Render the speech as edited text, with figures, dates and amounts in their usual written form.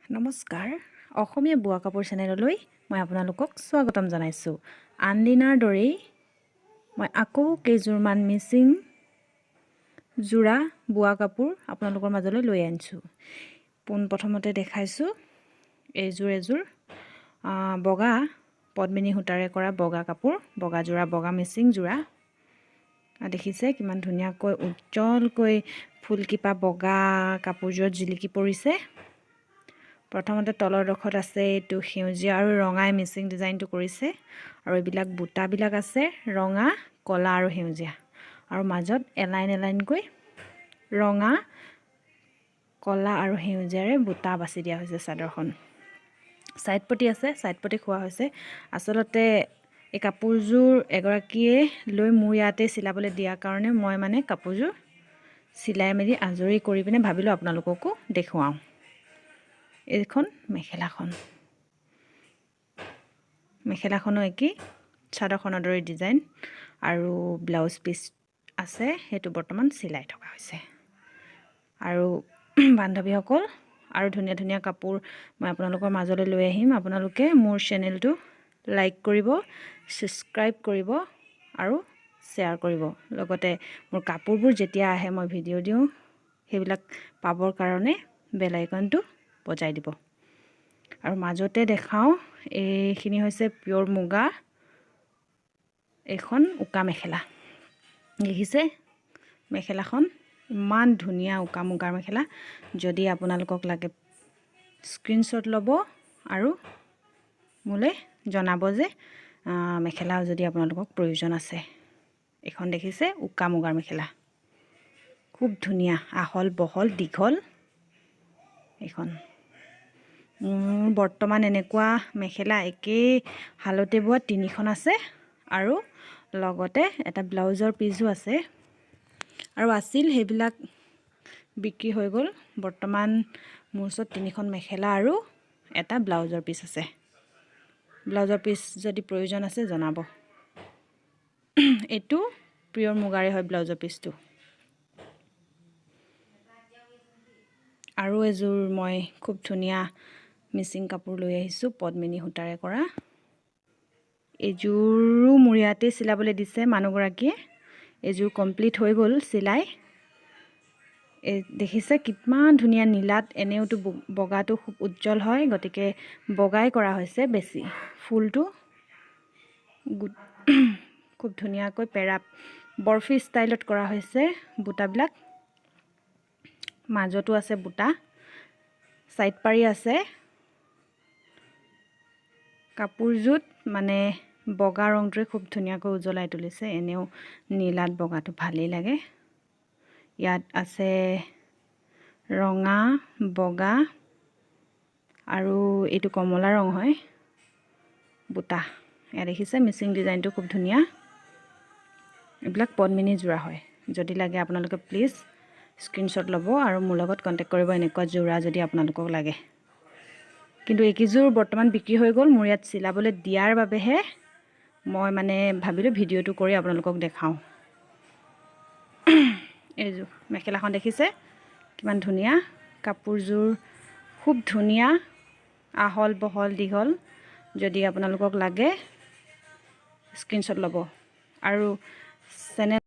নমস্কাৰ অসমীয়া বোৱা কাপোৰ চেনেললৈ মই আপোনালোকক স্বাগতম জনাইছোঁ। আন দিনাৰ দৰেই মই আকৌ কেইযোৰমান মিচিং যোৰা বোৱা কাপোৰ আপোনালোকৰ মাজলৈ লৈ আনিছোঁ। পোনপ্ৰথমতে দেখাইছোঁ এযোৰ বগা পদ্মিনী সূতাৰে কৰা বগা কাপোৰ, বগা যোৰা, বগা মিচিং যোৰা। দেখিছে কিমান ধুনীয়াকৈ উজ্জ্বলকৈ ফুলকিপা বগা কাপোৰযোৰত জিলিকি পৰিছে। প্ৰথমতে তলৰ ডোখৰত আছে এইটো সেউজীয়া আৰু ৰঙাই মিচিং ডিজাইনটো কৰিছে, আৰু এইবিলাক বুটাবিলাক আছে ৰঙা, কলা আৰু সেউজীয়া, আৰু মাজত এলাইনকৈ ৰঙা, কলা আৰু সেউজীয়াৰে বুটা বাছি দিয়া হৈছে। চাদৰখন ছাইড পটি আছে, ছাইড পটি খোৱা হৈছে। আচলতে এই কাপোৰযোৰ এগৰাকীয়ে লৈ মোৰ ইয়াতে চিলাবলৈ দিয়াৰ কাৰণে মই মানে কাপোৰযোৰ চিলাই মেলি আজৰি কৰি পিনে ভাবিলোঁ আপোনালোককো দেখুৱাওঁ। এইখন মেখেলাখনো একেই, চাদৰখনৰ দৰে ডিজাইন, আৰু ব্লাউজ পিচ আছে, সেইটো বৰ্তমান চিলাই থকা হৈছে। আৰু বান্ধৱীসকল, আৰু ধুনীয়া ধুনীয়া কাপোৰ মই আপোনালোকৰ মাজলৈ লৈ আহিম। আপোনালোকে মোৰ চেনেলটো লাইক কৰিব, ছাবস্ক্ৰাইব কৰিব আৰু শ্বেয়াৰ কৰিব। লগতে মোৰ কাপোৰবোৰ যেতিয়া আহে মই ভিডিঅ' দিওঁ সেইবিলাক পাবৰ কাৰণে বেল আইকনটো বজাই দিব। আৰু মাজতে দেখাওঁ, এইখিনি হৈছে পিয়'ৰ মুগা, এইখন উকা মেখেলা। দেখিছে মেখেলাখন ইমান ধুনীয়া উকা মুগাৰ মেখেলা। যদি আপোনালোকক লাগে স্ক্ৰীনশ্বট ল'ব আৰু মোলৈ জনাব যে মেখেলা যদি আপোনালোকক প্ৰয়োজন আছে। এইখন দেখিছে উকা মুগাৰ মেখেলা, খুব ধুনীয়া, আহল বহল দীঘল। এইখন বৰ্তমান এনেকুৱা মেখেলা একেই হালতে বোৱা 3খন আছে, আৰু লগতে এটা ব্লাউজৰ পিচো আছে, আৰু আছিল সেইবিলাক বিক্ৰী হৈ গ'ল। বৰ্তমান মোৰ ওচৰত 3খন মেখেলা আৰু এটা ব্লাউজৰ পিচ আছে। ব্লাউজৰ পিচ যদি প্ৰয়োজন আছে জনাব। এইটো পিয়'ৰ মুগাৰে হয় ব্লাউজৰ পিচটো। আৰু এযোৰ মই খুব ধুনীয়া মিচিং কাপোৰ লৈ আহিছোঁ, পদ্মিনী সূতাৰে কৰা। এইযোৰো মোৰ ইয়াতে চিলাবলৈ দিছে মানুহগৰাকীয়ে। এইযোৰ কমপ্লিট হৈ গ'ল চিলাই। দেখিছে কিমান ধুনীয়া নীলাত, এনেওতো বগাটো খুব উজ্জ্বল হয়, গতিকে বগাই কৰা হৈছে বেছি। ফুলটো খুব ধুনীয়াকৈ বৰফি ষ্টাইলত কৰা হৈছে। বুটাবিলাক মাজতো আছে বুটা, ছাইড পাৰি আছে। কাপোৰযোৰত মানে বগা ৰংটোৱে খুব ধুনীয়াকৈ উজ্বলাই তুলিছে। এনেও নীলাত বগাটো ভালেই লাগে। ইয়াত আছে ৰঙা, বগা, আৰু এইটো কমলা ৰং হয় বুটা। এয়া দেখিছে মিচিং ডিজাইনটো খুব ধুনীয়া। এইবিলাক পদ্মিনী যোৰা হয়। যদি লাগে আপোনালোকে প্লিজ স্ক্ৰীনশ্বট ল'ব আৰু মোৰ লগত কণ্টেক্ট কৰিব এনেকুৱা যোৰা যদি আপোনালোকক লাগে। কিন্তু এইকেইযোৰ বৰ্তমান বিক্ৰী হৈ গ'ল। মোৰ ইয়াত চিলাবলৈ দিয়াৰ বাবেহে মই মানে ভাবিলোঁ ভিডিঅ'টো কৰি আপোনালোকক দেখাওঁ। এইযোৰ মেখেলাখন দেখিছে কিমান ধুনীয়া, কাপোৰযোৰ খুব ধুনীয়া, আহল বহল দীঘল। যদি আপোনালোকক লাগে স্ক্ৰীনশ্বট ল'ব। আৰু চেনেল